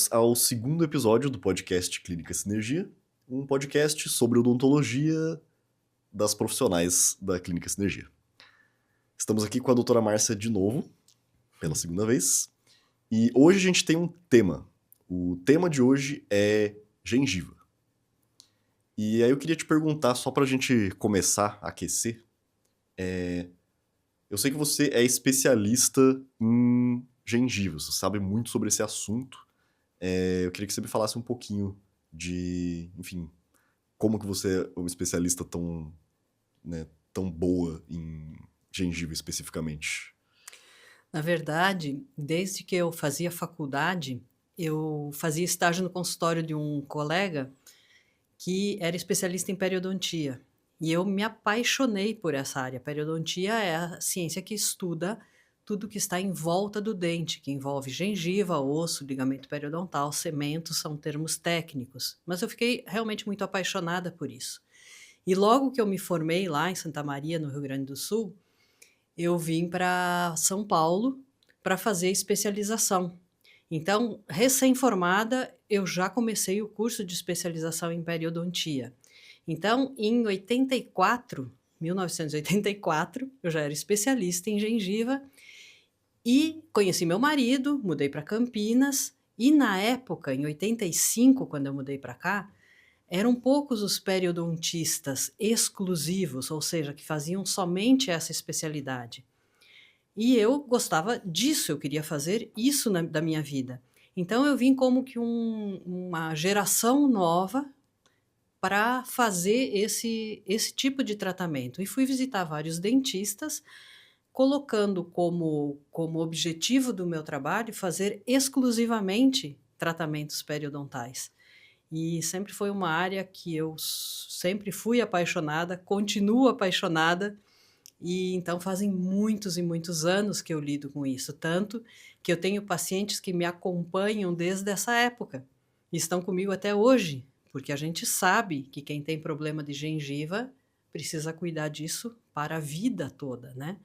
Bem-vindos ao segundo episódio do podcast Clínica Sinergia, um podcast sobre odontologia das profissionais da Clínica Sinergia. Estamos aqui com a doutora Márcia de novo, pela segunda vez, e hoje a gente tem um tema. O tema de hoje é gengiva. E aí eu queria te perguntar, só para a gente começar a aquecer, eu sei que você é especialista em gengiva, você sabe muito sobre esse assunto. Eu queria que você me falasse um pouquinho de, enfim, como que você é uma especialista tão, né, tão boa em gengiva especificamente. Na verdade, desde que eu fazia faculdade, eu fazia estágio no consultório de um colega que era especialista em periodontia. E eu me apaixonei por essa área. Periodontia é a ciência que estuda tudo que está em volta do dente, que envolve gengiva, osso, ligamento periodontal, cemento, são termos técnicos. Mas eu fiquei realmente muito apaixonada por isso. E logo que eu me formei lá em Santa Maria, no Rio Grande do Sul, eu vim para São Paulo para fazer especialização. Então, recém-formada, eu já comecei o curso de especialização em periodontia. Então, em 1984, eu já era especialista em gengiva e conheci meu marido, mudei para Campinas e na época, em 85, quando eu mudei para cá, eram poucos os periodontistas exclusivos, ou seja, que faziam somente essa especialidade. E eu gostava disso, eu queria fazer isso da minha vida. Então eu vim como que uma geração nova para fazer esse tipo de tratamento. E fui visitar vários dentistas, colocando como objetivo do meu trabalho fazer exclusivamente tratamentos periodontais. E sempre foi uma área que eu sempre fui apaixonada, continuo apaixonada, e então fazem muitos e muitos anos que eu lido com isso, tanto que eu tenho pacientes que me acompanham desde essa época e estão comigo até hoje, porque a gente sabe que quem tem problema de gengiva precisa cuidar disso para a vida toda, né?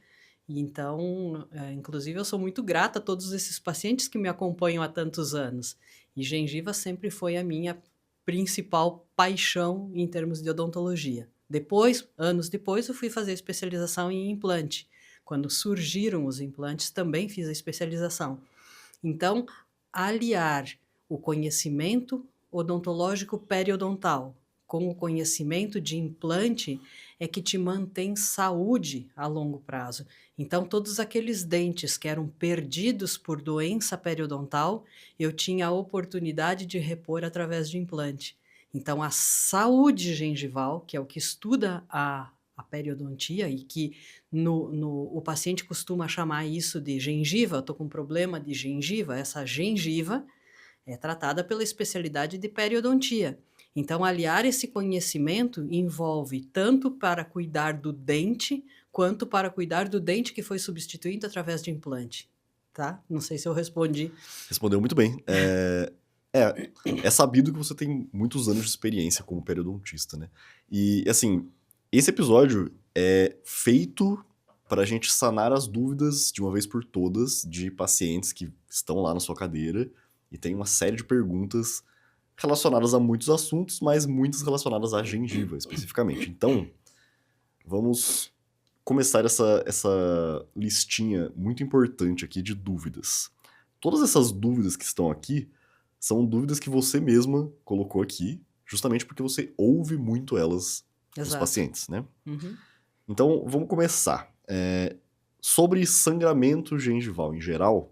E então, inclusive eu sou muito grata a todos esses pacientes que me acompanham há tantos anos. E gengiva sempre foi a minha principal paixão em termos de odontologia. Depois, anos depois, eu fui fazer especialização em implante. Quando surgiram os implantes, também fiz a especialização. Então, aliar o conhecimento odontológico periodontal com o conhecimento de implante é que te mantém saúde a longo prazo. Então, todos aqueles dentes que eram perdidos por doença periodontal, eu tinha a oportunidade de repor através de implante. Então, a saúde gengival, que é o que estuda a periodontia e que o paciente costuma chamar isso de gengiva, estou com problema de gengiva, essa gengiva é tratada pela especialidade de periodontia. Então, aliar esse conhecimento envolve tanto para cuidar do dente, quanto para cuidar do dente que foi substituído através de implante, tá? Não sei se eu respondi. Respondeu muito bem. É sabido que você tem muitos anos de experiência como periodontista, né? E, assim, esse episódio é feito para a gente sanar as dúvidas de uma vez por todas de pacientes que estão lá na sua cadeira e tem uma série de perguntas relacionadas a muitos assuntos, mas muitas relacionadas à gengiva especificamente. Então, vamos começar essa listinha muito importante aqui de dúvidas. Todas essas dúvidas que estão aqui são dúvidas que você mesma colocou aqui, justamente porque você ouve muito elas dos Exato. pacientes, né? Uhum. Então, vamos começar. Sobre sangramento gengival em geral,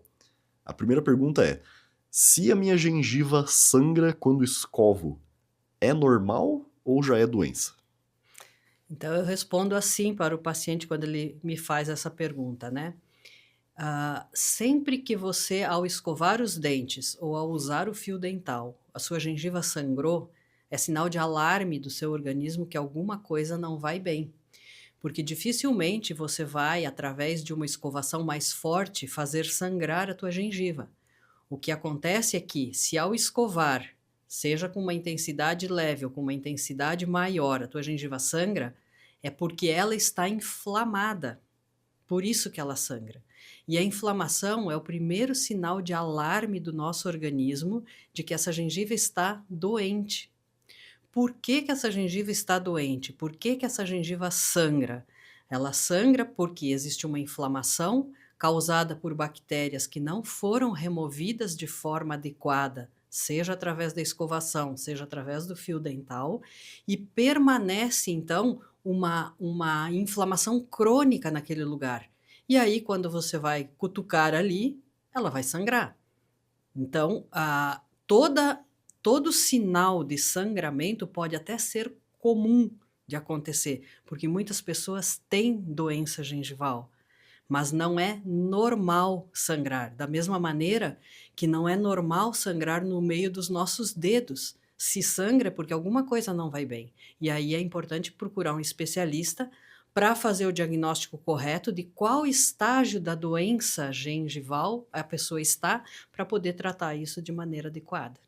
a primeira pergunta é: se a minha gengiva sangra quando escovo, é normal ou já é doença? Então, eu respondo assim para o paciente quando ele me faz essa pergunta, né? Sempre que você, ao escovar os dentes ou ao usar o fio dental, a sua gengiva sangrou, é sinal de alarme do seu organismo que alguma coisa não vai bem. Porque dificilmente você vai, através de uma escovação mais forte, fazer sangrar a tua gengiva. O que acontece é que, se ao escovar, seja com uma intensidade leve ou com uma intensidade maior, a tua gengiva sangra, é porque ela está inflamada. Por isso que ela sangra. E a inflamação é o primeiro sinal de alarme do nosso organismo de que essa gengiva está doente. Por que que essa gengiva está doente? Por que que essa gengiva sangra? Ela sangra porque existe uma inflamação causada por bactérias que não foram removidas de forma adequada, seja através da escovação, seja através do fio dental, e permanece então uma inflamação crônica naquele lugar. E aí, quando você vai cutucar ali, ela vai sangrar. Então, todo sinal de sangramento pode até ser comum de acontecer, porque muitas pessoas têm doença gengival, mas não é normal sangrar. Da mesma maneira que não é normal sangrar no meio dos nossos dedos. Se sangra é porque alguma coisa não vai bem. E aí é importante procurar um especialista para fazer o diagnóstico correto de qual estágio da doença gengival a pessoa está, para poder tratar isso de maneira adequada.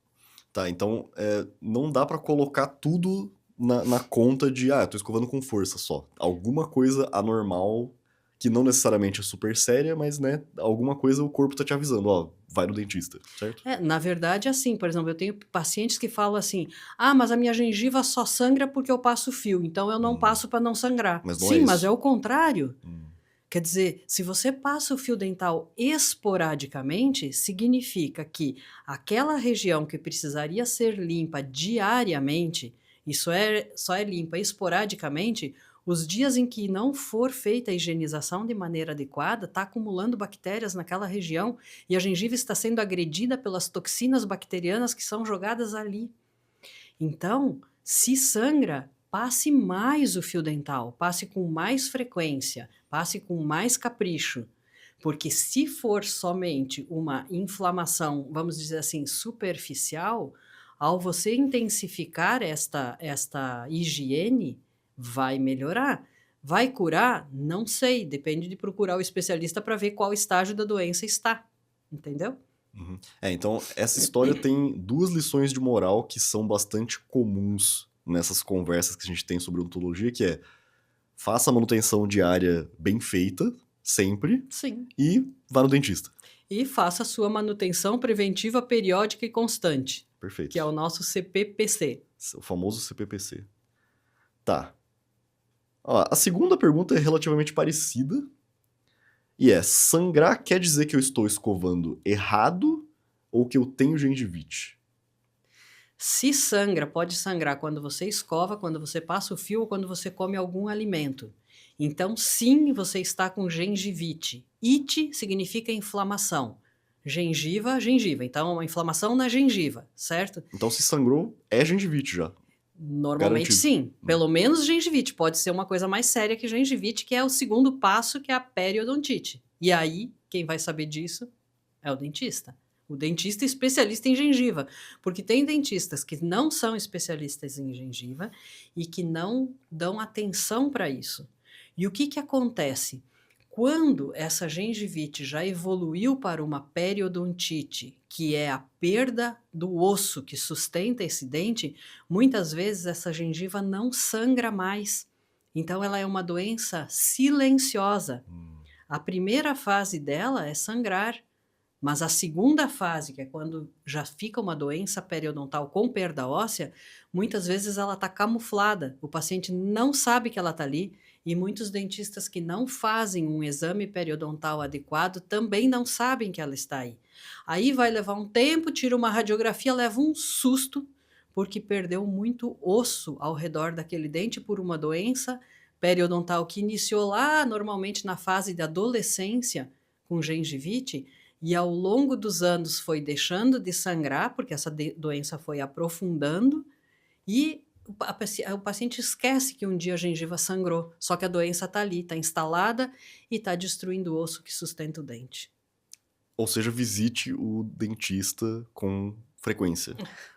Tá, então não dá pra colocar tudo na conta de, eu tô escovando com força só. Alguma coisa anormal, que não necessariamente é super séria, mas, né, alguma coisa o corpo tá te avisando, ó, vai no dentista, certo? Na verdade, assim, por exemplo, eu tenho pacientes que falam assim: ah, mas a minha gengiva só sangra porque eu passo fio, então eu não passo para não sangrar. Mas não é Sim, mas isso. é o contrário. Hum, Quer dizer, se você passa o fio dental esporadicamente, significa que aquela região que precisaria ser limpa diariamente, só é limpa esporadicamente, os dias em que não for feita a higienização de maneira adequada, está acumulando bactérias naquela região e a gengiva está sendo agredida pelas toxinas bacterianas que são jogadas ali. Então, se sangra, passe mais o fio dental, passe com mais frequência, passe com mais capricho. Porque se for somente uma inflamação, vamos dizer assim, superficial, ao você intensificar esta higiene, vai melhorar. Vai curar? Não sei, depende de procurar o especialista para ver qual estágio da doença está. Entendeu? uhum. Então essa história tem duas lições de moral que são bastante comuns nessas conversas que a gente tem sobre odontologia, que é: faça a manutenção diária bem feita, sempre, Sim. e vá no dentista. E faça a sua manutenção preventiva periódica e constante, Perfeito. que é o nosso CPPC. O famoso CPPC. Tá. Ó, a segunda pergunta é relativamente parecida. E é: sangrar quer dizer que eu estou escovando errado ou que eu tenho gengivite? Se sangra, pode sangrar quando você escova, quando você passa o fio ou quando você come algum alimento. Então, sim, você está com gengivite. Ite significa inflamação. Gengiva, gengiva. Então, uma inflamação na gengiva, certo? Então, se sangrou, é gengivite já. Normalmente Garantido. sim. Pelo menos gengivite. Pode ser uma coisa mais séria que gengivite, que é o segundo passo, que é a periodontite. E aí, quem vai saber disso é o dentista. O dentista é especialista em gengiva. Porque tem dentistas que não são especialistas em gengiva e que não dão atenção para isso. E o que que acontece? Quando essa gengivite já evoluiu para uma periodontite, que é a perda do osso que sustenta esse dente, muitas vezes essa gengiva não sangra mais. Então ela é uma doença silenciosa. A primeira fase dela é sangrar, mas a segunda fase, que é quando já fica uma doença periodontal com perda óssea, muitas vezes ela está camuflada. O paciente não sabe que ela está ali. E muitos dentistas que não fazem um exame periodontal adequado também não sabem que ela está aí. Aí vai levar um tempo, tira uma radiografia, leva um susto, porque perdeu muito osso ao redor daquele dente por uma doença periodontal que iniciou lá, normalmente na fase da adolescência, com gengivite, e ao longo dos anos foi deixando de sangrar, porque essa doença foi aprofundando, e o paciente esquece que um dia a gengiva sangrou, só que a doença está ali, está instalada e está destruindo o osso que sustenta o dente. Ou seja, visite o dentista com frequência,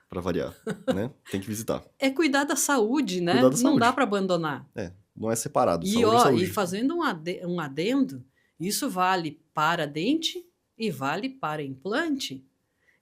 para variar, né? Tem que visitar. É cuidar da saúde, né? Cuidar da Não dá saúde. para abandonar. Não é separado, E, saúde é saúde. e fazendo um adendo, isso vale para dente e vale para implante.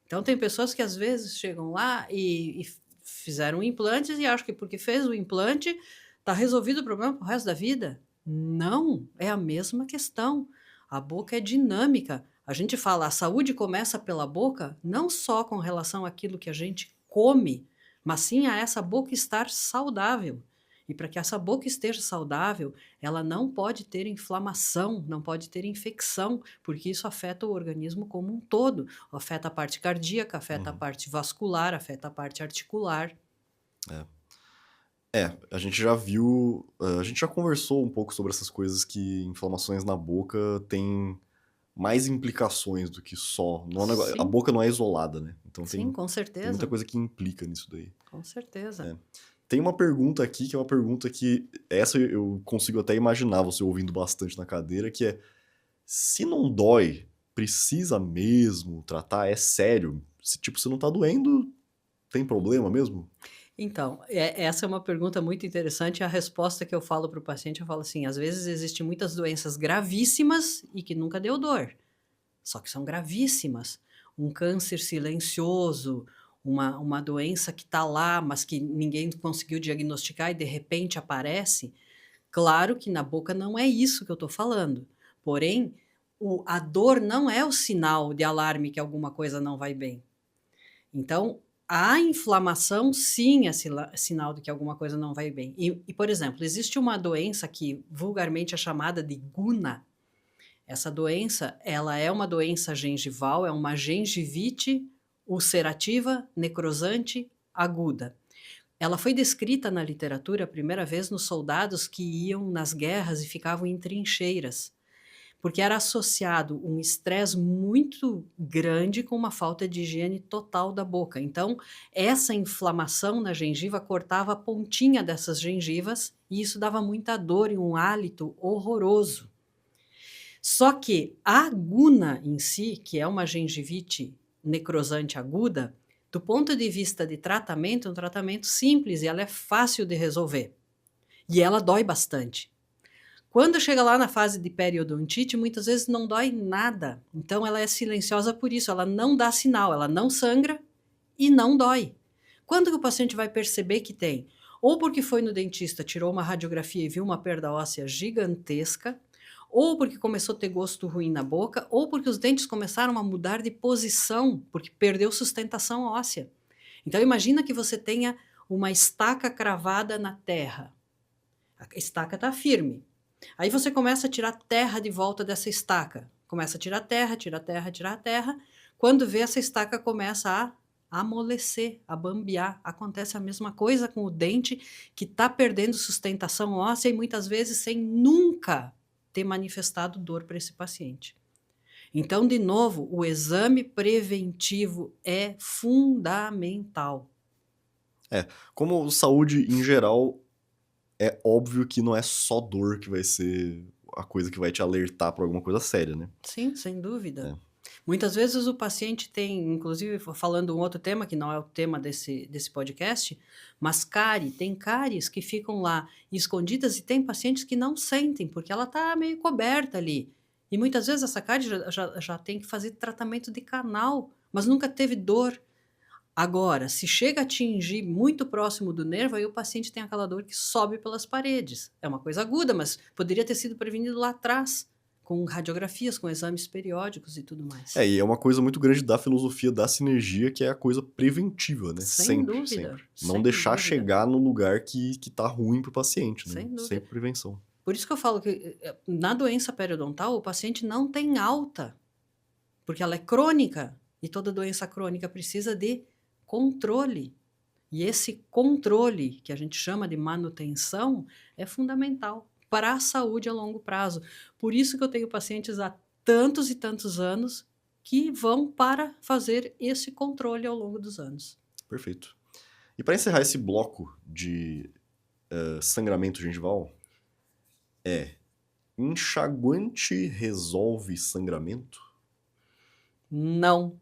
Então tem pessoas que às vezes chegam lá e fizeram implantes e acham que porque fez o implante está resolvido o problema pro resto da vida. Não, é a mesma questão. A boca é dinâmica. A gente fala, a saúde começa pela boca, não só com relação àquilo que a gente come, mas sim a essa boca estar saudável. E para que essa boca esteja saudável, ela não pode ter inflamação, não pode ter infecção, porque isso afeta o organismo como um todo. Afeta a parte cardíaca, afeta a Uhum. parte vascular, afeta a parte articular. A gente já viu, a gente já conversou um pouco sobre essas coisas que inflamações na boca têm mais implicações do que só. Não é um a Sim, boca não é isolada, né? Então sim, com tem muita certeza, coisa que implica nisso daí. com certeza. É. Tem uma pergunta aqui que é uma pergunta que. Essa eu consigo até imaginar você ouvindo bastante na cadeira, que é: se não dói, precisa mesmo tratar? É sério? Se tipo, se não tá doendo, tem problema mesmo? Então, essa é uma pergunta muito interessante. A resposta que eu falo para o paciente, eu falo assim: às vezes existem muitas doenças gravíssimas e que nunca deu dor, só que são gravíssimas. Um câncer silencioso, uma doença que está lá, mas que ninguém conseguiu diagnosticar e de repente aparece. Claro que na boca não é isso que eu estou falando. Porém, a dor não é o sinal de alarme que alguma coisa não vai bem. Então, a inflamação, sim, é sinal de que alguma coisa não vai bem. Por exemplo, existe uma doença que vulgarmente é chamada de guna. Essa doença, ela é uma doença gengival, é uma gengivite ulcerativa necrosante aguda. Ela foi descrita na literatura a primeira vez nos soldados que iam nas guerras e ficavam em trincheiras, porque era associado um estresse muito grande com uma falta de higiene total da boca. Então, essa inflamação na gengiva cortava a pontinha dessas gengivas e isso dava muita dor e um hálito horroroso. Só que a guna em si, que é uma gengivite necrosante aguda, do ponto de vista de tratamento, é um tratamento simples e ela é fácil de resolver. E ela dói bastante. Quando chega lá na fase de periodontite, muitas vezes não dói nada. Então ela é silenciosa por isso, ela não dá sinal, ela não sangra e não dói. Quando que o paciente vai perceber que tem? Ou porque foi no dentista, tirou uma radiografia e viu uma perda óssea gigantesca, ou porque começou a ter gosto ruim na boca, ou porque os dentes começaram a mudar de posição, porque perdeu sustentação óssea. Então imagina que você tenha uma estaca cravada na terra. A estaca está firme. Aí você começa a tirar terra de volta dessa estaca. Começa a tirar terra, tirar terra, tirar terra. Quando vê, essa estaca começa a amolecer, a bambear. Acontece a mesma coisa com o dente que está perdendo sustentação óssea e muitas vezes sem nunca ter manifestado dor para esse paciente. Então, de novo, o exame preventivo é fundamental. Como saúde em geral, é óbvio que não é só dor que vai ser a coisa que vai te alertar pra alguma coisa séria, né? Sim, sem dúvida. É. Muitas vezes o paciente tem, inclusive falando um outro tema, que não é o tema desse podcast, mas tem cáries que ficam lá escondidas e tem pacientes que não sentem, porque ela está meio coberta ali. E muitas vezes essa cárie já tem que fazer tratamento de canal, mas nunca teve dor. Agora, se chega a atingir muito próximo do nervo, aí o paciente tem aquela dor que sobe pelas paredes. É uma coisa aguda, mas poderia ter sido prevenido lá atrás, com radiografias, com exames periódicos e tudo mais. E é uma coisa muito grande da filosofia da sinergia, que é a coisa preventiva, né? Sem Sempre, dúvida, sempre. Não sem deixar dúvida, chegar no lugar que tá ruim pro paciente, né? sem dúvida. Sempre prevenção. Por isso que eu falo que na doença periodontal o paciente não tem alta, porque ela é crônica e toda doença crônica precisa de controle. E esse controle, que a gente chama de manutenção, é fundamental para a saúde a longo prazo. Por isso que eu tenho pacientes há tantos e tantos anos que vão para fazer esse controle ao longo dos anos. Perfeito. E para encerrar esse bloco de sangramento gengival, enxaguante resolve sangramento? Não.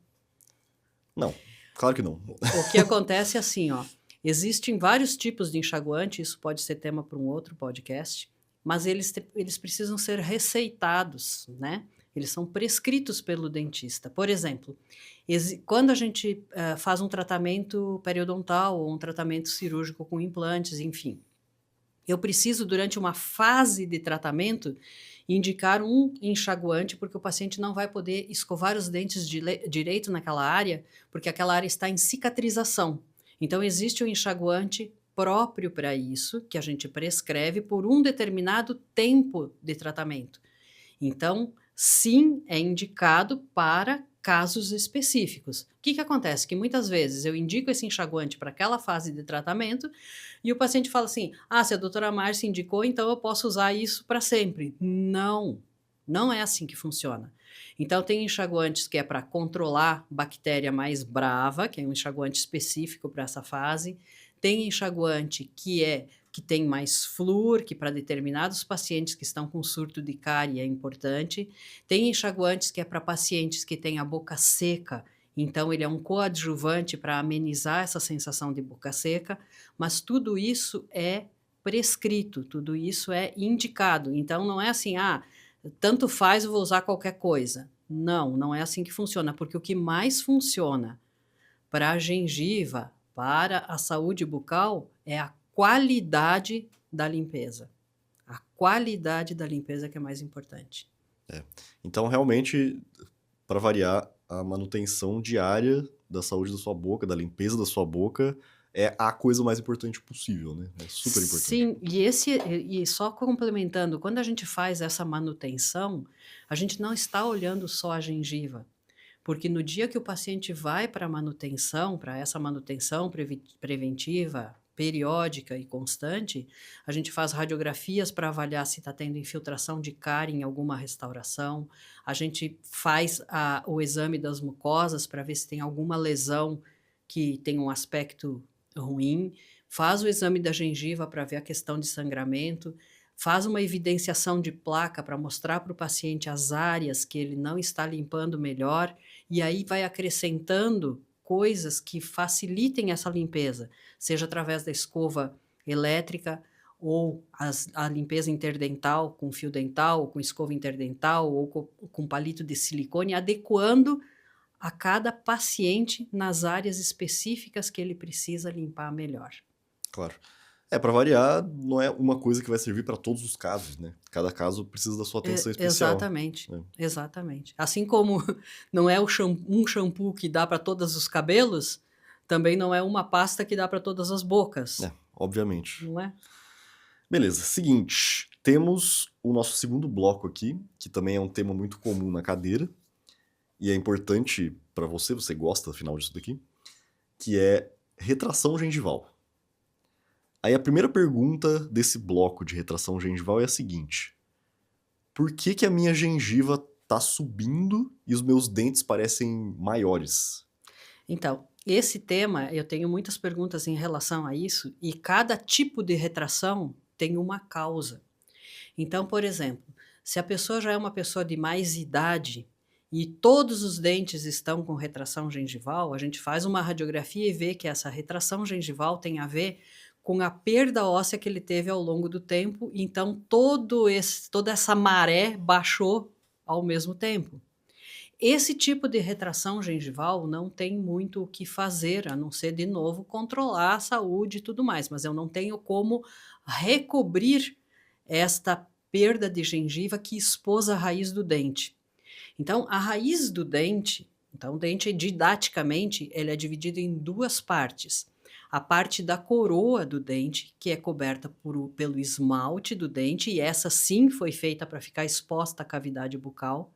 Não, claro que não. O que acontece é assim, ó, existem vários tipos de enxaguante, isso pode ser tema para um outro podcast, mas eles precisam ser receitados, né? Eles são prescritos pelo dentista. Por exemplo, quando a gente faz um tratamento periodontal ou um tratamento cirúrgico com implantes, enfim, eu preciso, durante uma fase de tratamento, indicar um enxaguante, porque o paciente não vai poder escovar os dentes direito naquela área, porque aquela área está em cicatrização. Então, existe um enxaguante próprio para isso, que a gente prescreve por um determinado tempo de tratamento. Então, sim, é indicado para casos específicos. O que acontece? Que muitas vezes eu indico esse enxaguante para aquela fase de tratamento e o paciente fala assim: ah, se a doutora Márcia indicou, então eu posso usar isso para sempre. Não, não é assim que funciona. Então, tem enxaguantes que é para controlar bactéria mais brava, que é um enxaguante específico para essa fase. Tem enxaguante que tem mais flúor, que para determinados pacientes que estão com surto de cárie é importante. Tem enxaguantes que é para pacientes que têm a boca seca, então ele é um coadjuvante para amenizar essa sensação de boca seca, mas tudo isso é prescrito, tudo isso é indicado. Então não é assim, ah, tanto faz, eu vou usar qualquer coisa. Não, não é assim que funciona, porque o que mais funciona para a gengiva, para a saúde bucal, é a qualidade da limpeza. A qualidade da limpeza que é mais importante. Então, realmente, para variar, a manutenção diária da saúde da sua boca, da limpeza da sua boca, é a coisa mais importante possível, né? É super importante. Sim, e só complementando, quando a gente faz essa manutenção, a gente não está olhando só a gengiva, porque no dia que o paciente vai para a manutenção, para essa manutenção preventiva, periódica e constante, a gente faz radiografias para avaliar se está tendo infiltração de cárie em alguma restauração, a gente faz o exame das mucosas para ver se tem alguma lesão que tem um aspecto ruim, faz o exame da gengiva para ver a questão de sangramento, faz uma evidenciação de placa para mostrar para o paciente as áreas que ele não está limpando melhor, e aí vai acrescentando coisas que facilitem essa limpeza, seja através da escova elétrica ou a limpeza interdental com fio dental, ou com escova interdental, ou com palito de silicone, adequando a cada paciente nas áreas específicas que ele precisa limpar melhor. Claro. Para variar, não é uma coisa que vai servir para todos os casos, né? Cada caso precisa da sua atenção especial. Exatamente, exatamente. Assim como não é um shampoo que dá para todos os cabelos, também não é uma pasta que dá para todas as bocas. Obviamente. Não é? Beleza, seguinte. Temos o nosso segundo bloco aqui, que também é um tema muito comum na cadeira, e é importante para você gosta, afinal, disso daqui, que é retração gengival. Aí a primeira pergunta desse bloco de retração gengival é a seguinte: por que a minha gengiva tá subindo e os meus dentes parecem maiores? Então, esse tema, eu tenho muitas perguntas em relação a isso, e cada tipo de retração tem uma causa. Então, por exemplo, se a pessoa já é uma pessoa de mais idade e todos os dentes estão com retração gengival, a gente faz uma radiografia e vê que essa retração gengival tem a ver com a perda óssea que ele teve ao longo do tempo, então toda essa maré baixou ao mesmo tempo. Esse tipo de retração gengival não tem muito o que fazer, a não ser, de novo, controlar a saúde e tudo mais, mas eu não tenho como recobrir esta perda de gengiva que expôs a raiz do dente. Então, a raiz do dente, então o dente didaticamente, ele é dividido em duas partes. A parte da coroa do dente, que é coberta pelo esmalte do dente, e essa sim foi feita para ficar exposta à cavidade bucal.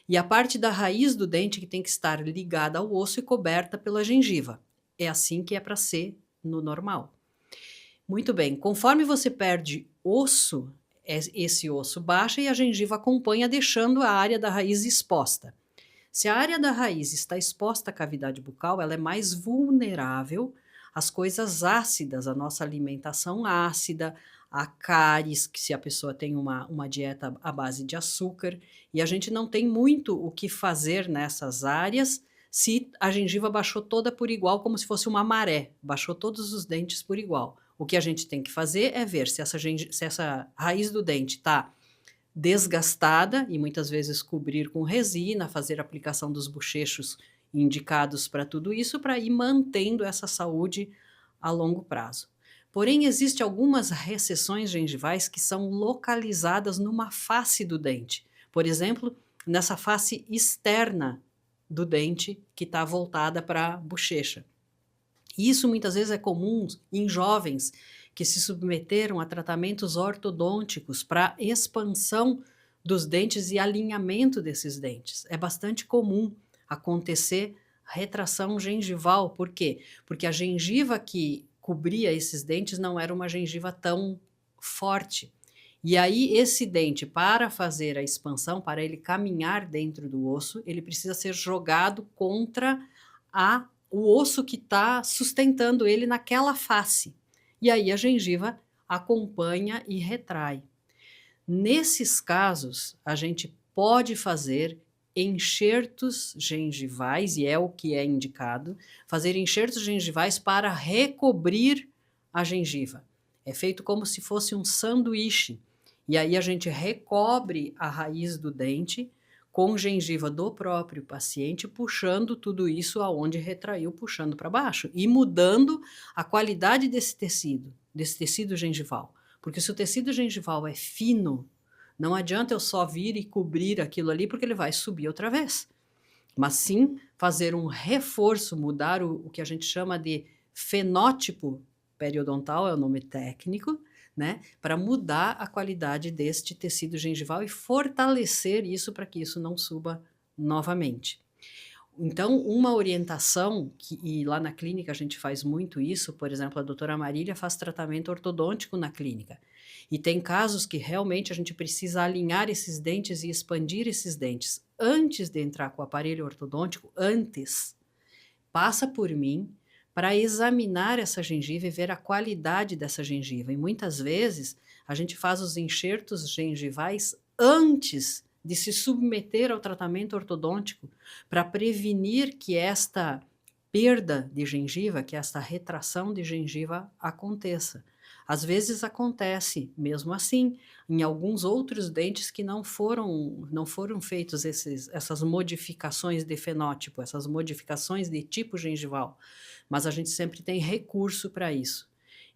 E a parte da raiz do dente, que tem que estar ligada ao osso e coberta pela gengiva. É assim que é para ser no normal. Muito bem, conforme você perde osso, esse osso baixa e a gengiva acompanha, deixando a área da raiz exposta. Se a área da raiz está exposta à cavidade bucal, ela é mais vulnerável às coisas ácidas, à nossa alimentação ácida, a cáries, que se a pessoa tem uma dieta à base de açúcar, e a gente não tem muito o que fazer nessas áreas se a gengiva baixou toda por igual, como se fosse uma maré, baixou todos os dentes por igual. O que a gente tem que fazer é ver se essa raiz do dente está desgastada, e muitas vezes cobrir com resina, fazer aplicação dos bochechos indicados para tudo isso, para ir mantendo essa saúde a longo prazo. Porém, existem algumas recessões gengivais que são localizadas numa face do dente. Por exemplo, nessa face externa do dente que está voltada para a bochecha. Isso muitas vezes é comum em jovens que se submeteram a tratamentos ortodônticos para expansão dos dentes e alinhamento desses dentes. É bastante comum acontecer retração gengival. Por quê? Porque a gengiva que cobria esses dentes não era uma gengiva tão forte. E aí, esse dente, para fazer a expansão, para ele caminhar dentro do osso, ele precisa ser jogado contra o osso que está sustentando ele naquela face. E aí a gengiva acompanha e retrai. Nesses casos, a gente pode fazer enxertos gengivais, e é o que é indicado, fazer enxertos gengivais para recobrir a gengiva. É feito como se fosse um sanduíche. E aí a gente recobre a raiz do dente com gengiva do próprio paciente, puxando tudo isso aonde retraiu, puxando para baixo e mudando a qualidade desse tecido gengival. Porque se o tecido gengival é fino, não adianta eu só vir e cobrir aquilo ali, porque ele vai subir outra vez. Mas sim fazer um reforço, mudar o que a gente chama de fenótipo periodontal, é o nome técnico, né, para mudar a qualidade deste tecido gengival e fortalecer isso para que isso não suba novamente. Então, uma orientação, e lá na clínica a gente faz muito isso, por exemplo, a doutora Marília faz tratamento ortodôntico na clínica. E tem casos que realmente a gente precisa alinhar esses dentes e expandir esses dentes. Antes de entrar com o aparelho ortodôntico, passa por mim para examinar essa gengiva e ver a qualidade dessa gengiva. E muitas vezes a gente faz os enxertos gengivais antes de se submeter ao tratamento ortodôntico para prevenir que esta perda de gengiva, que esta retração de gengiva aconteça. Às vezes acontece mesmo assim em alguns outros dentes que não foram feitos essas modificações de fenótipo, essas modificações de tipo gengival, mas a gente sempre tem recurso para isso.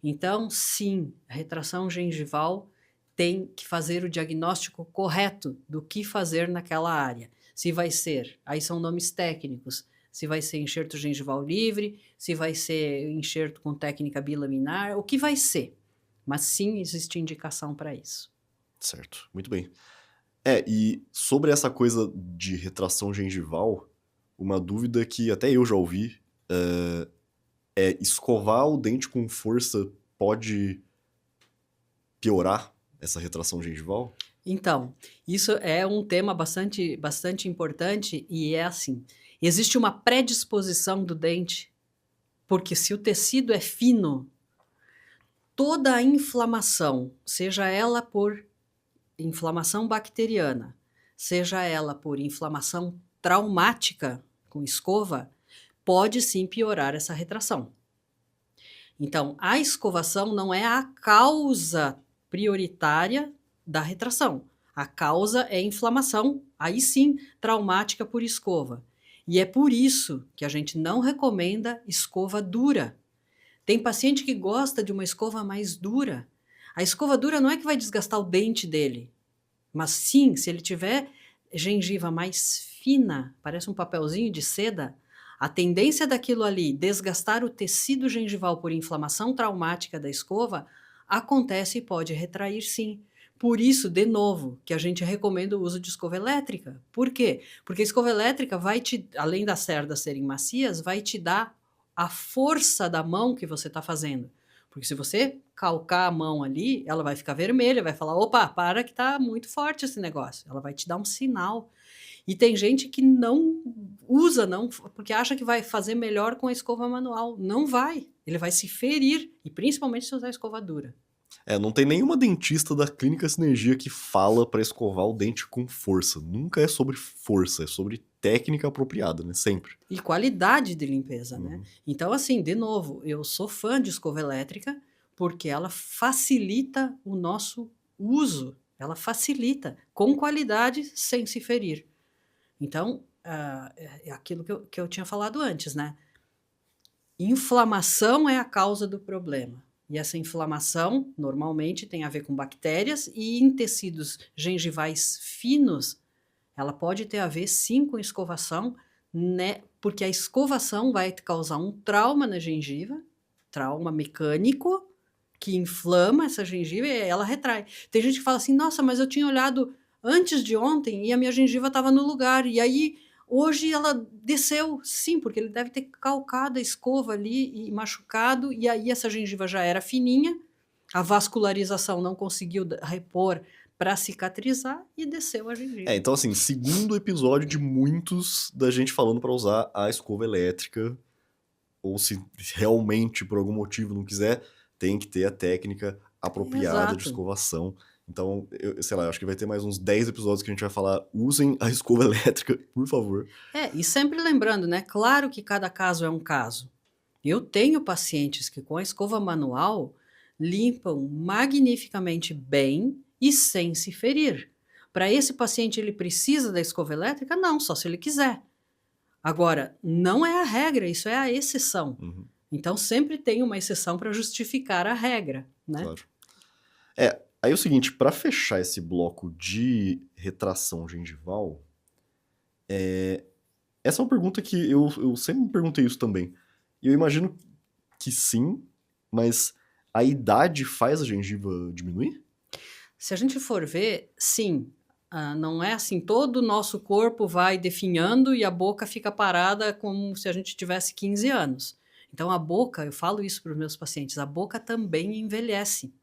Então, sim, a retração gengival tem que fazer o diagnóstico correto do que fazer naquela área. Se vai ser, aí são nomes técnicos, se vai ser enxerto gengival livre, se vai ser enxerto com técnica bilaminar, o que vai ser. Mas sim, existe indicação para isso. Certo, muito bem. E sobre essa coisa de retração gengival, uma dúvida que até eu já ouvi é escovar o dente com força pode piorar essa retração gengival? Então, isso é um tema bastante importante e é assim, existe uma predisposição do dente, porque se o tecido é fino, toda a inflamação, seja ela por inflamação bacteriana, seja ela por inflamação traumática com escova, pode sim piorar essa retração. Então, a escovação não é a causa prioritária da retração. A causa é inflamação, aí sim, traumática por escova. E é por isso que a gente não recomenda escova dura. Tem paciente que gosta de uma escova mais dura. A escova dura não é que vai desgastar o dente dele, mas sim, se ele tiver gengiva mais fina, parece um papelzinho de seda, a tendência daquilo ali desgastar o tecido gengival por inflamação traumática da escova acontece e pode retrair sim. Por isso, de novo, que a gente recomenda o uso de escova elétrica. Por quê? Porque a escova elétrica vai além das cerdas serem macias, vai te dar a força da mão que você está fazendo. Porque se você calcar a mão ali, ela vai ficar vermelha, vai falar, opa, para que está muito forte esse negócio. Ela vai te dar um sinal. E tem gente que não usa, porque acha que vai fazer melhor com a escova manual. Não vai. Ele vai se ferir, e principalmente se usar a escova dura. Não tem nenhuma dentista da Clínica Sinergia que fala para escovar o dente com força. Nunca é sobre força, é sobre técnica apropriada, né? Sempre. E qualidade de limpeza, né? Então, assim, de novo, eu sou fã de escova elétrica porque ela facilita o nosso uso. Ela facilita, com qualidade, sem se ferir. Então, é aquilo que eu tinha falado antes, né? Inflamação é a causa do problema. E essa inflamação, normalmente, tem a ver com bactérias e em tecidos gengivais finos, ela pode ter a ver, sim, com escovação, né? Porque a escovação vai causar um trauma na gengiva, trauma mecânico, que inflama essa gengiva e ela retrai. Tem gente que fala assim, nossa, mas eu tinha olhado antes de ontem e a minha gengiva estava no lugar, e aí hoje ela desceu. Sim, porque ele deve ter calcado a escova ali e machucado, e aí essa gengiva já era fininha, a vascularização não conseguiu repor para cicatrizar e desceu a gengiva. Então assim, segundo episódio de muitos da gente falando pra usar a escova elétrica, ou se realmente por algum motivo não quiser, tem que ter a técnica apropriada de Exato. escovação. Então, sei lá, acho que vai ter mais uns 10 episódios que a gente vai falar, usem a escova elétrica, por favor. E sempre lembrando, né? Claro que cada caso é um caso. Eu tenho pacientes que com a escova manual limpam magnificamente bem e sem se ferir. Para esse paciente, ele precisa da escova elétrica? Não, só se ele quiser. Agora, não é a regra, isso é a exceção. Uhum, Então, sempre tem uma exceção para justificar a regra, né? claro. Aí é o seguinte, pra fechar esse bloco de retração gengival, essa é uma pergunta que eu sempre me perguntei isso também. E eu imagino que sim, mas a idade faz a gengiva diminuir? Se a gente for ver, sim. Não é assim, todo o nosso corpo vai definhando e a boca fica parada como se a gente tivesse 15 anos. Então, a boca, eu falo isso para os meus pacientes, a boca também envelhece.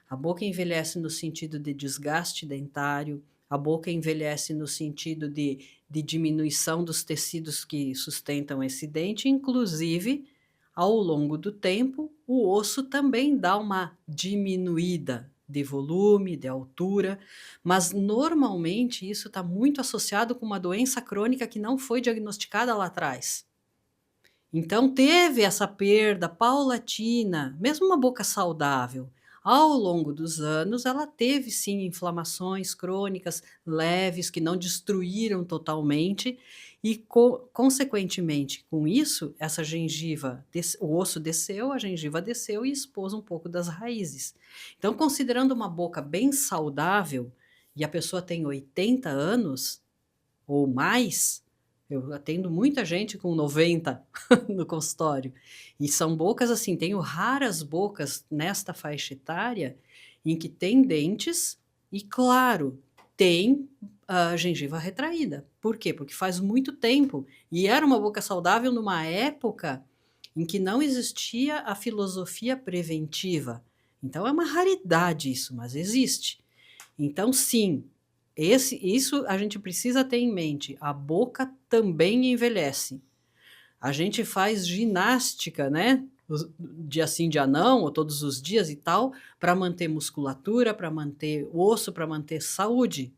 A boca envelhece no sentido de desgaste dentário, a boca envelhece no sentido de diminuição dos tecidos que sustentam esse dente, inclusive, ao longo do tempo, o osso também dá uma diminuída de volume, de altura, mas normalmente isso está muito associado com uma doença crônica que não foi diagnosticada lá atrás. Então teve essa perda paulatina, mesmo uma boca saudável. Ao longo dos anos, ela teve sim inflamações crônicas leves que não destruíram totalmente e, consequentemente, com isso, essa gengiva, o osso desceu, a gengiva desceu e expôs um pouco das raízes. Então, considerando uma boca bem saudável e a pessoa tem 80 anos ou mais, eu atendo muita gente com 90 no consultório. E são bocas assim, tenho raras bocas nesta faixa etária em que tem dentes e, claro, tem a gengiva retraída. Por quê? Porque faz muito tempo. E era uma boca saudável numa época em que não existia a filosofia preventiva. Então é uma raridade isso, mas existe. Então, sim, isso a gente precisa ter em mente. A boca também envelhece. A gente faz ginástica, né? Dia sim, dia não, ou todos os dias e tal, para manter musculatura, para manter osso, para manter saúde.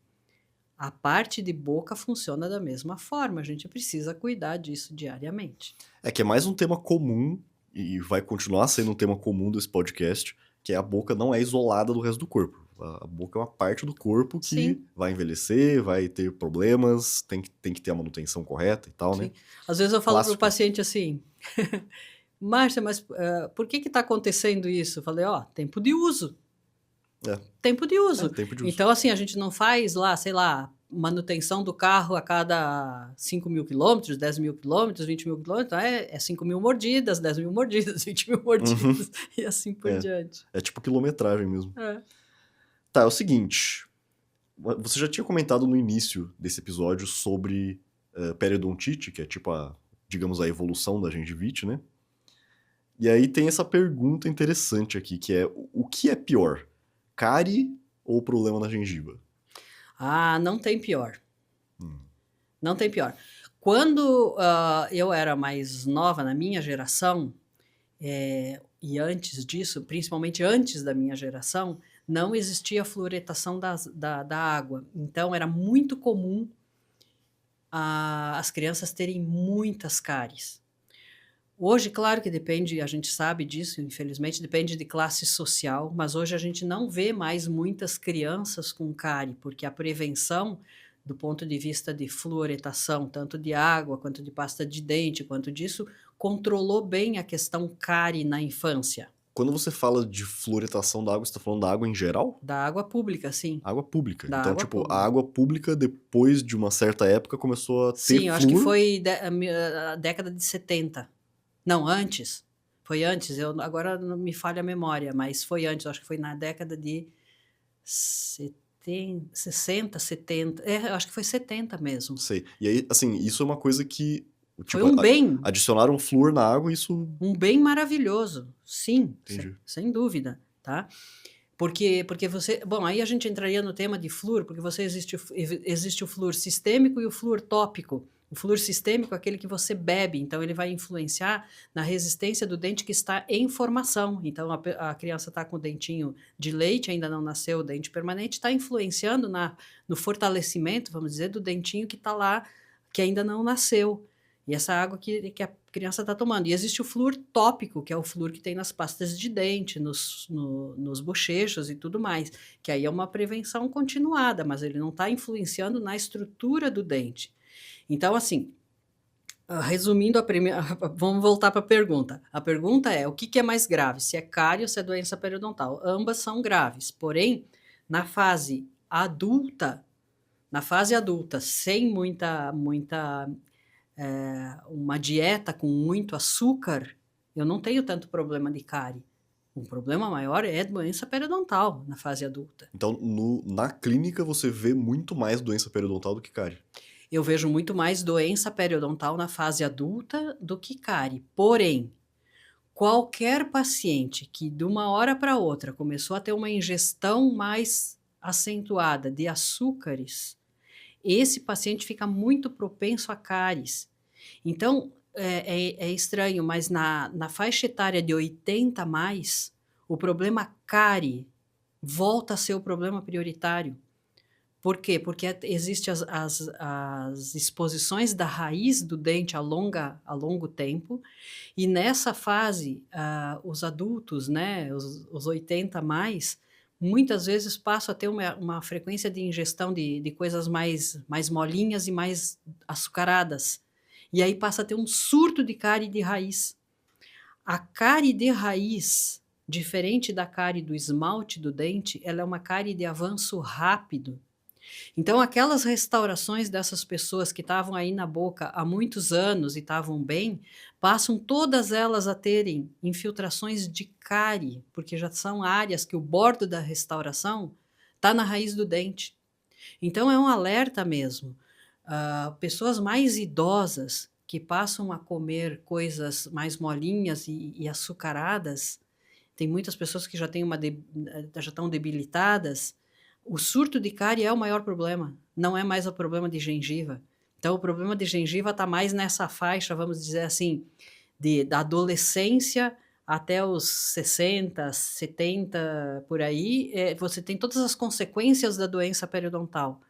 A parte de boca funciona da mesma forma. A gente precisa cuidar disso diariamente. É que é mais um tema comum, e vai continuar sendo um tema comum desse podcast, que é a boca não é isolada do resto do corpo. A boca é uma parte do corpo que Sim. vai envelhecer, vai ter problemas, tem que ter a manutenção correta e tal, né? Sim. Às vezes eu falo para o Clássico. paciente assim, Márcia, mas por que está acontecendo isso? Eu falei, tempo de uso. Tempo de uso. Tempo de uso. Então, assim, a gente não faz lá, sei lá, manutenção do carro a cada 5.000 quilômetros, 10.000 quilômetros, 20.000 quilômetros, é 5.000 mordidas, 10.000 mordidas, 20.000 mordidas, e assim por diante. É tipo quilometragem mesmo. É. Tá, é o seguinte, você já tinha comentado no início desse episódio sobre periodontite, que é tipo digamos, a evolução da gengivite, né? E aí tem essa pergunta interessante aqui, que é, o que é pior? Cárie ou problema na gengiva? Não tem pior. Não tem pior. Quando eu era mais nova, na minha geração, e antes disso, principalmente antes da minha geração, não existia fluoretação da água. Então, era muito comum as crianças terem muitas cáries. Hoje, claro que depende, a gente sabe disso, infelizmente, depende de classe social, mas hoje a gente não vê mais muitas crianças com cárie, porque a prevenção, do ponto de vista de fluoretação, tanto de água, quanto de pasta de dente, quanto disso, controlou bem a questão cárie na infância. Quando você fala de fluoretação da água, você tá falando da água em geral? Da água pública, sim. Água pública. Da Então, água tipo, a pública. água pública, depois de uma certa época, começou a ter Sim, eu acho que flúor. foi a década de 70. Não, antes. Foi antes. Agora não me falha a memória, mas foi antes. Eu acho que foi na década de 60, 70. Eu acho que foi 70 mesmo. Sei. E aí, assim, isso é uma coisa que, Foi tipo, um bem. adicionaram flúor na água e isso... Um bem maravilhoso, sim, Entendi. sem dúvida, tá? Porque você... Bom, aí a gente entraria no tema de flúor, porque existe o flúor sistêmico e o flúor tópico. O flúor sistêmico é aquele que você bebe, então ele vai influenciar na resistência do dente que está em formação. Então a criança está com o dentinho de leite, ainda não nasceu o dente permanente, está influenciando no fortalecimento, vamos dizer, do dentinho que está lá, que ainda não nasceu. E essa água que a criança está tomando. E existe o flúor tópico, que é o flúor que tem nas pastas de dente, nos bochechos e tudo mais, que aí é uma prevenção continuada, mas ele não está influenciando na estrutura do dente. Então, assim, resumindo vamos voltar para a pergunta. A pergunta é, o que é mais grave? Se é cárie ou se é doença periodontal? Ambas são graves, porém, na fase adulta, sem uma dieta com muito açúcar, eu não tenho tanto problema de cárie. Um problema maior é doença periodontal na fase adulta. Então, na clínica, você vê muito mais doença periodontal do que cárie. Eu vejo muito mais doença periodontal na fase adulta do que cárie. Porém, qualquer paciente que de uma hora para outra começou a ter uma ingestão mais acentuada de açúcares, esse paciente fica muito propenso a cáries. Então, é estranho, mas na faixa etária de 80 a mais, o problema cárie volta a ser o problema prioritário. Por quê? Porque existem as exposições da raiz do dente a longo tempo, e nessa fase, os adultos, né, os 80 a mais, muitas vezes passam a ter uma frequência de ingestão de coisas mais molinhas e mais açucaradas. E aí passa a ter um surto de cárie de raiz. A cárie de raiz, diferente da cárie do esmalte do dente, ela é uma cárie de avanço rápido. Então, aquelas restaurações dessas pessoas que estavam aí na boca há muitos anos e estavam bem, passam todas elas a terem infiltrações de cárie, porque já são áreas que o bordo da restauração está na raiz do dente. Então, é um alerta mesmo. Pessoas mais idosas que passam a comer coisas mais molinhas e açucaradas, tem muitas pessoas que já estão debilitadas. O surto de cárie é o maior problema, não é mais o problema de gengiva. Então, o problema de gengiva está mais nessa faixa, vamos dizer assim, da adolescência até os 60, 70, por aí, você tem todas as consequências da doença periodontal.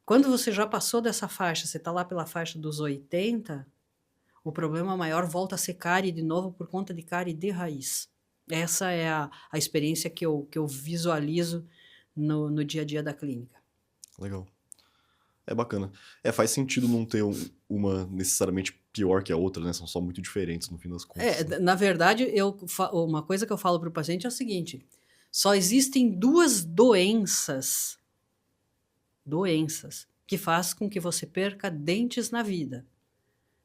Quando você já passou dessa faixa, você está lá pela faixa dos 80, o problema maior volta a ser cárie de novo por conta de cárie de raiz. Essa é a experiência que eu visualizo no dia a dia da clínica. Legal. É bacana. Faz sentido não ter uma necessariamente pior que a outra, né? São só muito diferentes no fim das contas. Né? Na verdade, uma coisa que eu falo para o paciente é o seguinte: só existem duas doenças que fazem com que você perca dentes na vida.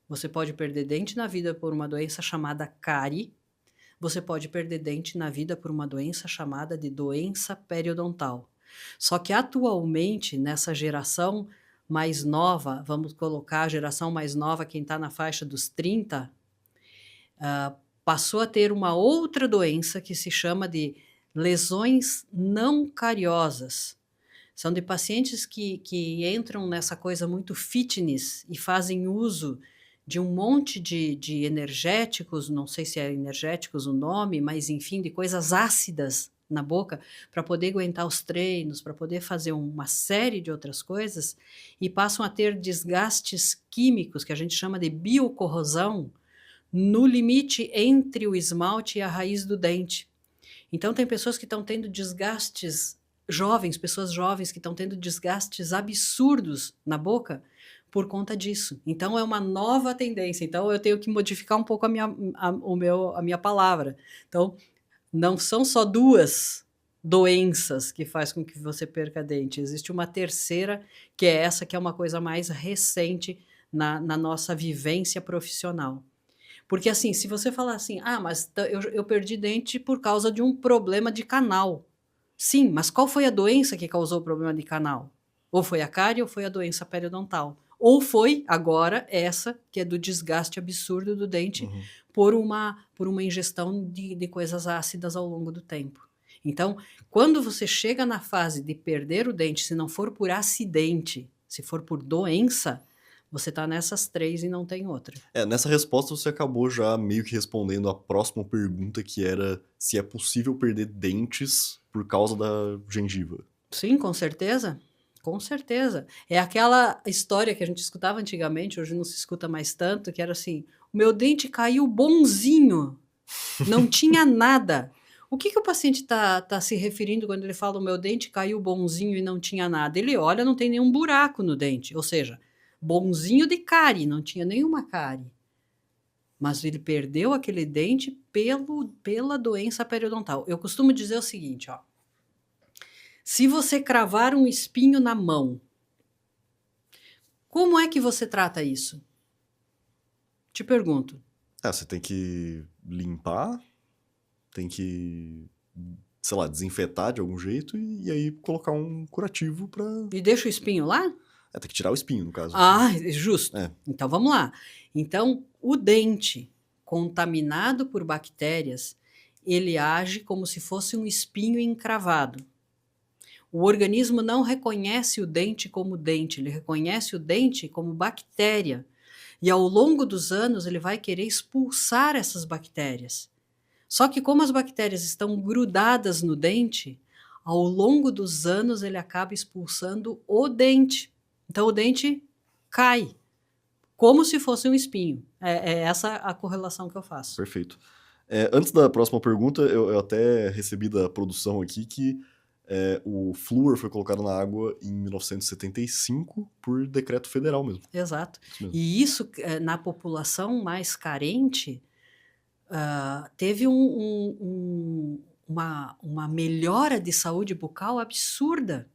Você pode perder dente na vida por uma doença chamada cárie. Você pode perder dente na vida por uma doença chamada de doença periodontal. Só que atualmente, nessa geração mais nova, vamos colocar a geração mais nova, quem está na faixa dos 30, passou a ter uma outra doença que se chama de lesões não cariosas. São de pacientes que entram nessa coisa muito fitness e fazem uso de um monte de energéticos, não sei se é energéticos o nome, mas enfim, de coisas ácidas na boca, para poder aguentar os treinos, para poder fazer uma série de outras coisas, e passam a ter desgastes químicos, que a gente chama de biocorrosão, no limite entre o esmalte e a raiz do dente. Então tem pessoas que estão tendo desgastes pessoas jovens que estão tendo desgastes absurdos na boca, por conta disso. Então, é uma nova tendência. Então, eu tenho que modificar um pouco a minha palavra. Então, não são só duas doenças que faz com que você perca dente. Existe uma terceira, que é essa que é uma coisa mais recente na nossa vivência profissional. Porque assim, se você falar assim, mas eu perdi dente por causa de um problema de canal. Sim, mas qual foi a doença que causou o problema de canal? Ou foi a cárie ou foi a doença periodontal? Ou foi, agora, essa que é do desgaste absurdo do dente por uma ingestão de coisas ácidas ao longo do tempo. Então, quando você chega na fase de perder o dente, se não for por acidente, se for por doença, você está nessas 3 e não tem outra. Nessa resposta você acabou já meio que respondendo a próxima pergunta, que era se é possível perder dentes por causa da gengiva. Sim, com certeza. Com certeza. É aquela história que a gente escutava antigamente, hoje não se escuta mais tanto, que era assim, o meu dente caiu bonzinho, não tinha nada. O que o paciente tá se referindo quando ele fala o meu dente caiu bonzinho e não tinha nada? Ele olha, não tem nenhum buraco no dente, ou seja, bonzinho de cárie, não tinha nenhuma cárie. Mas ele perdeu aquele dente pela doença periodontal. Eu costumo dizer o seguinte, ó. Se você cravar um espinho na mão, como é que você trata isso? Te pergunto. Você tem que limpar, tem que, sei lá, desinfetar de algum jeito e aí colocar um curativo pra... E deixa o espinho lá? Tem que tirar o espinho, no caso. Justo. Então vamos lá. Então, o dente contaminado por bactérias, ele age como se fosse um espinho encravado. O organismo não reconhece o dente como dente, ele reconhece o dente como bactéria. E ao longo dos anos ele vai querer expulsar essas bactérias. Só que como as bactérias estão grudadas no dente, ao longo dos anos ele acaba expulsando o dente. Então o dente cai, como se fosse um espinho. É essa a correlação que eu faço. Perfeito. Antes da próxima pergunta, eu até recebi da produção aqui que o flúor foi colocado na água em 1975 por decreto federal mesmo. Exato. Isso mesmo. E isso, na população mais carente, teve uma melhora de saúde bucal absurda.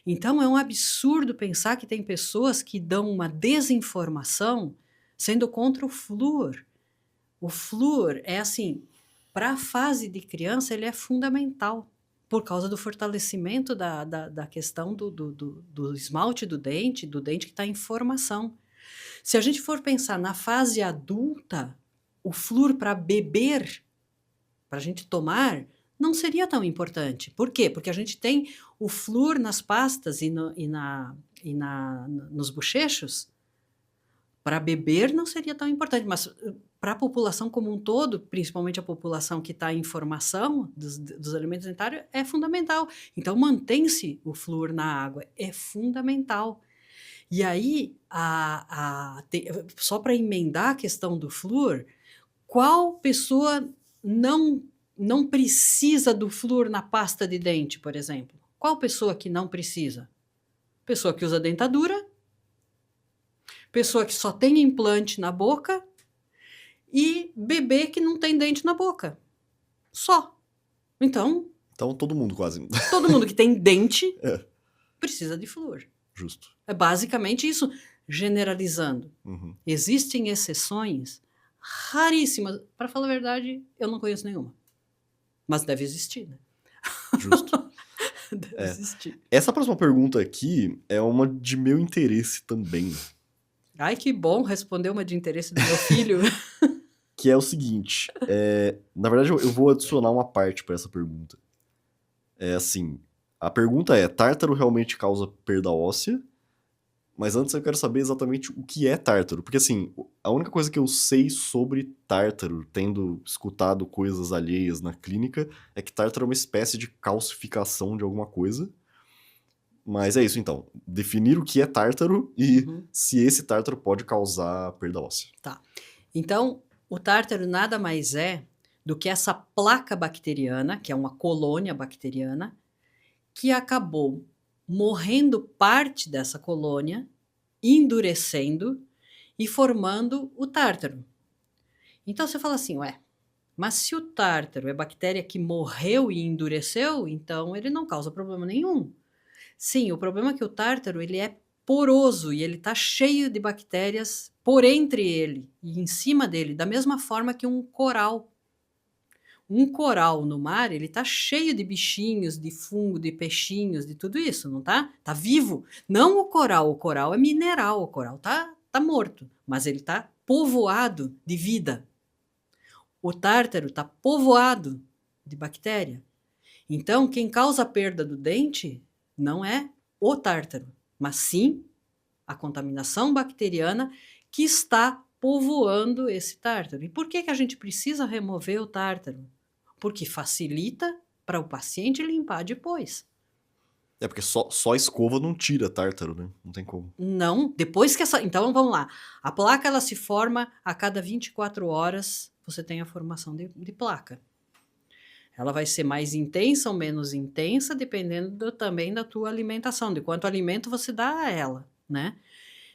Então, é um absurdo pensar que tem pessoas que dão uma desinformação sendo contra o flúor. O flúor é assim, para a fase de criança, ele é fundamental, por causa do fortalecimento da questão do esmalte do dente que está em formação. Se a gente for pensar na fase adulta, o flúor para beber, para a gente tomar, não seria tão importante. Por quê? Porque a gente tem o flúor nas pastas e nos bochechos. Para beber não seria tão importante, mas para a população como um todo, principalmente a população que está em formação dos alimentos dentários, é fundamental. Então, mantém-se o flúor na água, é fundamental. E aí, só para emendar a questão do flúor, qual pessoa não precisa do flúor na pasta de dente, por exemplo? Qual pessoa que não precisa? Pessoa que usa dentadura, pessoa que só tem implante na boca e bebê que não tem dente na boca. Só. Então todo mundo quase. Todo mundo que tem dente precisa de flúor. Justo. É basicamente isso, generalizando. Uhum. Existem exceções raríssimas. Para falar a verdade, eu não conheço nenhuma. Mas deve existir, né? Justo. Deve existir. Essa próxima pergunta aqui é uma de meu interesse também. Ai, que bom responder uma de interesse do meu filho. Que é o seguinte, na verdade eu vou adicionar uma parte para essa pergunta. Assim, a pergunta é, tártaro realmente causa perda óssea? Mas antes eu quero saber exatamente o que é tártaro. Porque assim, a única coisa que eu sei sobre tártaro, tendo escutado coisas alheias na clínica, é que tártaro é uma espécie de calcificação de alguma coisa. Mas é isso então, definir o que é tártaro e se esse tártaro pode causar perda óssea. Tá, então o tártaro nada mais é do que essa placa bacteriana, que é uma colônia bacteriana, que acabou morrendo parte dessa colônia, endurecendo e formando o tártaro. Então você fala assim, Mas se o tártaro é bactéria que morreu e endureceu, então ele não causa problema nenhum. Sim, o problema é que o tártaro ele é poroso e ele está cheio de bactérias por entre ele e em cima dele, da mesma forma que um coral. Um coral no mar, ele está cheio de bichinhos, de fungo, de peixinhos, de tudo isso, não tá? Tá vivo. Não o coral é mineral, o coral tá morto, mas ele tá povoado de vida. O tártaro está povoado de bactéria. Então, quem causa a perda do dente não é o tártaro, mas sim a contaminação bacteriana que está povoando esse tártaro. E por que a gente precisa remover o tártaro? Porque facilita para o paciente limpar depois. É porque só escova não tira tártaro, né? Não tem como. Não, depois que essa... Então, vamos lá. A placa, ela se forma a cada 24 horas, você tem a formação de placa. Ela vai ser mais intensa ou menos intensa, dependendo também da tua alimentação, de quanto alimento você dá a ela, né?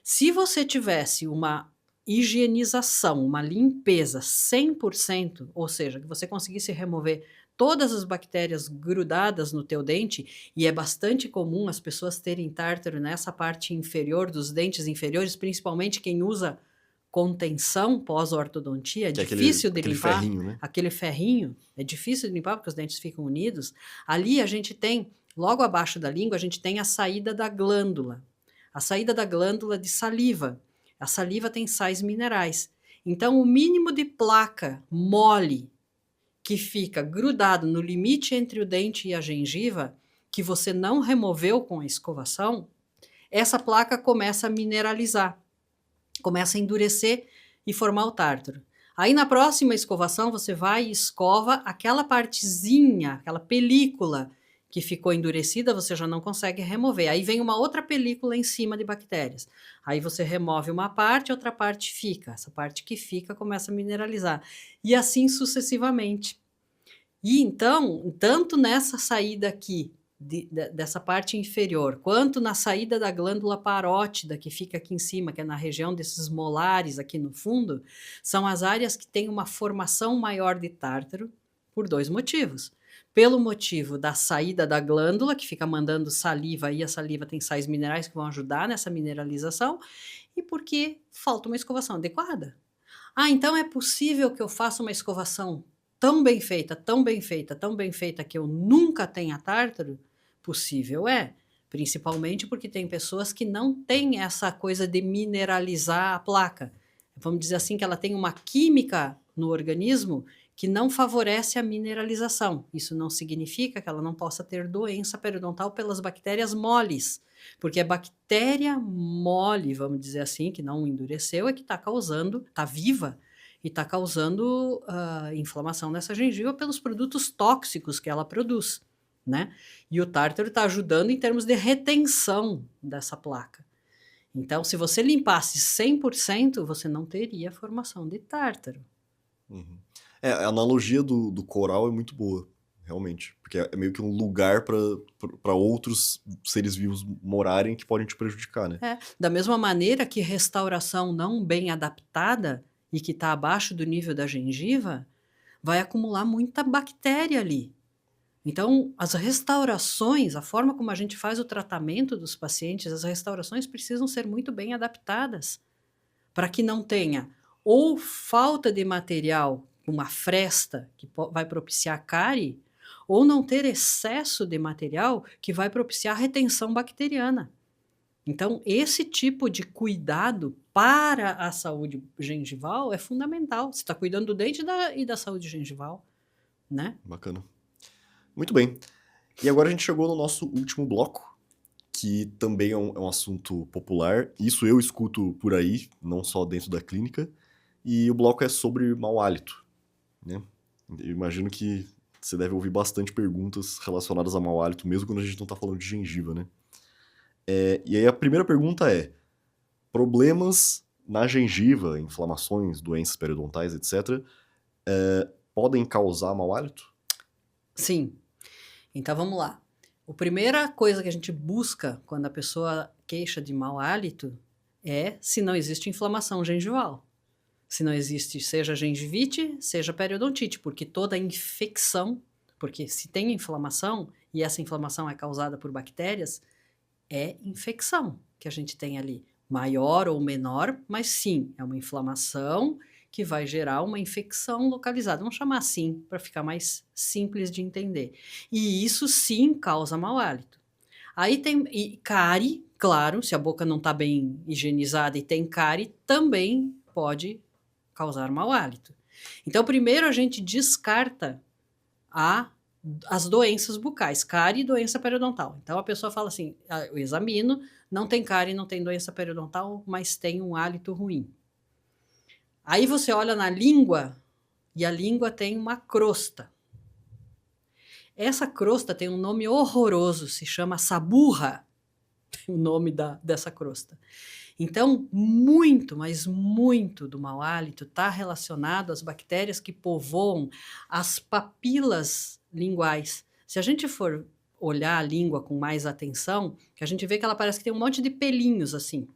Se você tivesse uma higienização, uma limpeza 100%, ou seja, que você conseguisse remover todas as bactérias grudadas no teu dente, e é bastante comum as pessoas terem tártaro nessa parte inferior dos dentes inferiores, principalmente quem usa contenção pós-ortodontia, é Que é difícil de aquele limpar. ferrinho, né? Aquele ferrinho é difícil de limpar porque os dentes ficam unidos. Ali a gente tem, logo abaixo da língua, a gente tem a saída da glândula. A saída da glândula de saliva. A saliva tem sais minerais. Então, o mínimo de placa mole que fica grudado no limite entre o dente e a gengiva, que você não removeu com a escovação, essa placa começa a mineralizar, começa a endurecer e formar o tártaro. Aí na próxima escovação você vai e escova aquela partezinha, aquela película que ficou endurecida, você já não consegue remover. Aí vem uma outra película em cima de bactérias. Aí você remove uma parte, outra parte fica. Essa parte que fica começa a mineralizar. E assim sucessivamente. E então, tanto nessa saída aqui, dessa parte inferior, quanto na saída da glândula parótida, que fica aqui em cima, que é na região desses molares aqui no fundo, são as áreas que têm uma formação maior de tártaro por dois motivos. Pelo motivo da saída da glândula, que fica mandando saliva, e a saliva tem sais minerais que vão ajudar nessa mineralização, e porque falta uma escovação adequada. Ah, então é possível que eu faça uma escovação tão bem feita, tão bem feita, tão bem feita que eu nunca tenha tártaro? Possível é, principalmente porque tem pessoas que não têm essa coisa de mineralizar a placa. Vamos dizer assim que ela tem uma química no organismo que não favorece a mineralização. Isso não significa que ela não possa ter doença periodontal pelas bactérias moles, porque a bactéria mole, vamos dizer assim, que não endureceu, é que está causando, está viva, e está causando inflamação nessa gengiva pelos produtos tóxicos que ela produz, né? E o tártaro está ajudando em termos de retenção dessa placa. Então, se você limpasse 100%, você não teria formação de tártaro. Uhum. A analogia do coral é muito boa, realmente. Porque é meio que um lugar para outros seres vivos morarem que podem te prejudicar, né? Da mesma maneira que restauração não bem adaptada e que está abaixo do nível da gengiva, vai acumular muita bactéria ali. Então, as restaurações, a forma como a gente faz o tratamento dos pacientes, as restaurações precisam ser muito bem adaptadas para que não tenha ou falta de material, uma fresta que vai propiciar cárie, ou não ter excesso de material que vai propiciar retenção bacteriana. Então, esse tipo de cuidado para a saúde gengival é fundamental. Você está cuidando do dente e da saúde gengival, né? Bacana. Muito bem. E agora a gente chegou no nosso último bloco, que também é um assunto popular. Isso eu escuto por aí, não só dentro da clínica. E o bloco é sobre mau hálito, né? Eu imagino que você deve ouvir bastante perguntas relacionadas a mau hálito, mesmo quando a gente não está falando de gengiva, né? E aí a primeira pergunta é: problemas na gengiva, inflamações, doenças periodontais, etc., podem causar mau hálito? Sim. Então vamos lá. A primeira coisa que a gente busca quando a pessoa queixa de mau hálito é se não existe inflamação gengival. Se não existe, seja gengivite, seja periodontite, porque toda infecção, porque se tem inflamação, e essa inflamação é causada por bactérias, é infecção que a gente tem ali, maior ou menor, mas sim, é uma inflamação que vai gerar uma infecção localizada. Vamos chamar assim, para ficar mais simples de entender. E isso sim causa mau hálito. Aí tem cárie, claro, se a boca não está bem higienizada e tem cárie, também pode causar mau hálito. Então, primeiro a gente descarta as doenças bucais, cárie e doença periodontal. Então, a pessoa fala assim, eu examino, não tem cárie, não tem doença periodontal, mas tem um hálito ruim. Aí você olha na língua, e a língua tem uma crosta. Essa crosta tem um nome horroroso, se chama saburra, o nome dessa crosta. Então, muito, mas muito do mau hálito está relacionado às bactérias que povoam as papilas linguais. Se a gente for olhar a língua com mais atenção, que a gente vê que ela parece que tem um monte de pelinhos assim.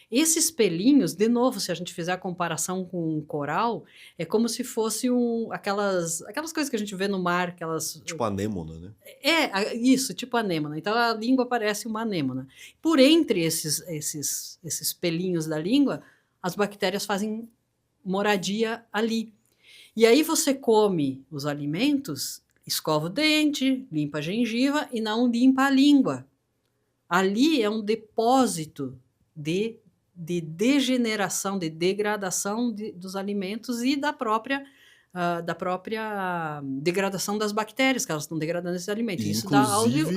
Esses pelinhos, de novo, se a gente fizer a comparação com um coral, é como se fosse aquelas coisas que a gente vê no mar, aquelas... Tipo anêmona, né? Isso, tipo anêmona. Então a língua parece uma anêmona. Por entre esses pelinhos da língua, as bactérias fazem moradia ali. E aí você come os alimentos, escova o dente, limpa a gengiva e não limpa a língua. Ali é um depósito de degeneração, de degradação dos alimentos e da própria degradação das bactérias, que elas estão degradando esses alimentos. E, isso dá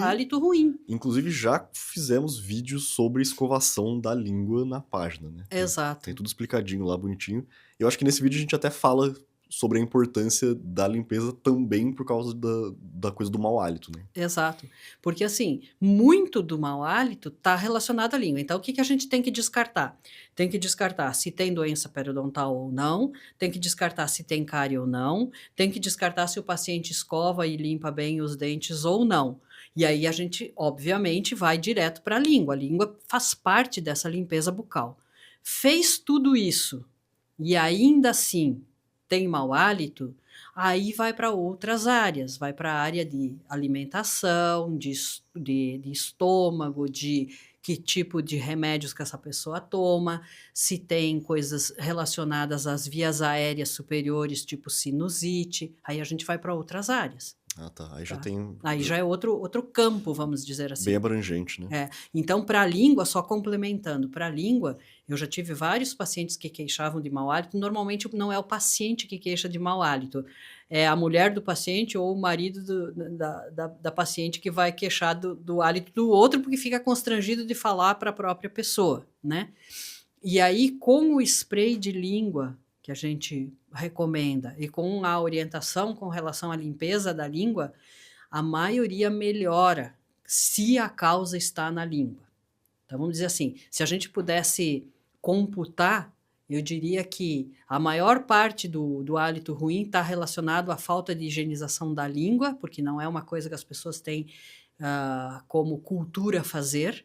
hálito ruim. Inclusive, já fizemos vídeos sobre escovação da língua na página, né? Exato. Tem tudo explicadinho lá, bonitinho. Eu acho que nesse vídeo a gente até fala sobre a importância da limpeza também por causa da coisa do mau hálito, né? Exato. Porque, assim, muito do mau hálito está relacionado à língua. Então, o que a gente tem que descartar? Tem que descartar se tem doença periodontal ou não, tem que descartar se tem cárie ou não, tem que descartar se o paciente escova e limpa bem os dentes ou não. E aí a gente, obviamente, vai direto para a língua. A língua faz parte dessa limpeza bucal. Fez tudo isso e ainda assim tem mau hálito, aí vai para outras áreas, vai para a área de alimentação, de estômago, de que tipo de remédios que essa pessoa toma, se tem coisas relacionadas às vias aéreas superiores, tipo sinusite, aí a gente vai para outras áreas. Ah, tá. Aí já tem... Aí já é outro campo, vamos dizer assim. Bem abrangente, né? Então, para a língua, só complementando, para a língua, eu já tive vários pacientes que queixavam de mau hálito. Normalmente não é o paciente que queixa de mau hálito, é a mulher do paciente ou o marido da paciente que vai queixar do hálito do outro, porque fica constrangido de falar para a própria pessoa, né? E aí, com o spray de língua que a gente recomenda e com a orientação com relação à limpeza da língua, a maioria melhora se a causa está na língua. Então, vamos dizer assim, se a gente pudesse computar, eu diria que a maior parte do hálito ruim está relacionado à falta de higienização da língua, porque não é uma coisa que as pessoas têm como cultura fazer,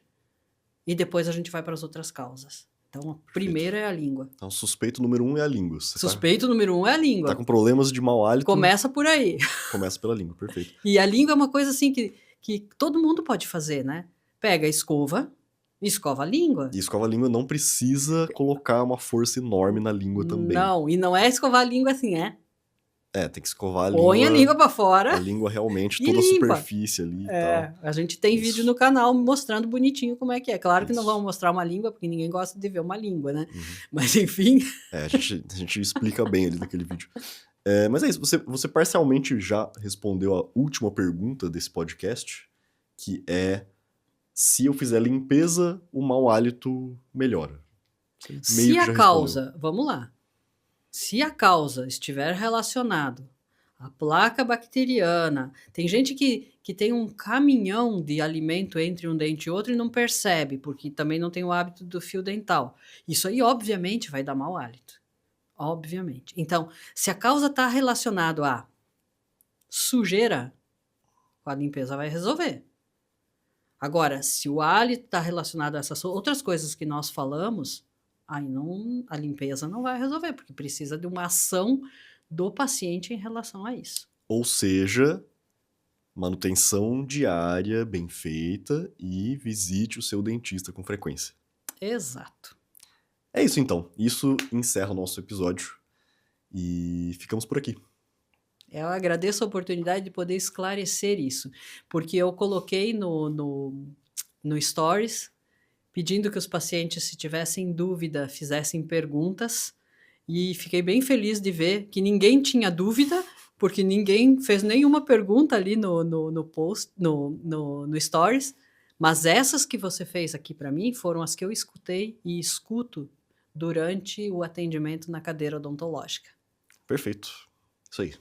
e depois a gente vai para as outras causas. Então, a primeira é a língua. Então, suspeito número 1 é a língua. Suspeito número 1 é a língua. Tá com problemas de mau hálito. Começa por aí. Começa pela língua, perfeito. E a língua é uma coisa assim que todo mundo pode fazer, né? Pega a escova a língua. E escova a língua não precisa colocar uma força enorme na língua também. Não, e não é escovar a língua assim, tem que escovar a língua. Põe a língua pra fora. A língua realmente, e toda limpa. A superfície ali e tal. A gente tem vídeo no canal mostrando bonitinho como é que é. Claro que não Isso. vamos mostrar uma língua, porque ninguém gosta de ver uma língua, né? Uhum. Mas enfim. A gente explica bem ali naquele vídeo. Mas é isso, você parcialmente já respondeu a última pergunta desse podcast, que é: se eu fizer limpeza, o mau hálito melhora. Se a causa, vamos lá. Se a causa estiver relacionado à placa bacteriana, tem gente que tem um caminhão de alimento entre um dente e outro e não percebe, porque também não tem o hábito do fio dental. Isso aí, obviamente, vai dar mau hálito. Obviamente. Então, se a causa está relacionada à sujeira, a limpeza vai resolver. Agora, se o hálito está relacionado a essas outras coisas que nós falamos, aí não, a limpeza não vai resolver, porque precisa de uma ação do paciente em relação a isso. Ou seja, manutenção diária bem feita e visite o seu dentista com frequência. Exato. É isso então. Isso encerra o nosso episódio e ficamos por aqui. Eu agradeço a oportunidade de poder esclarecer isso, porque eu coloquei no Stories, pedindo que os pacientes, se tivessem dúvida, fizessem perguntas, e fiquei bem feliz de ver que ninguém tinha dúvida, porque ninguém fez nenhuma pergunta ali no post, no Stories, mas essas que você fez aqui para mim foram as que eu escutei e escuto durante o atendimento na cadeira odontológica. Perfeito. Isso aí.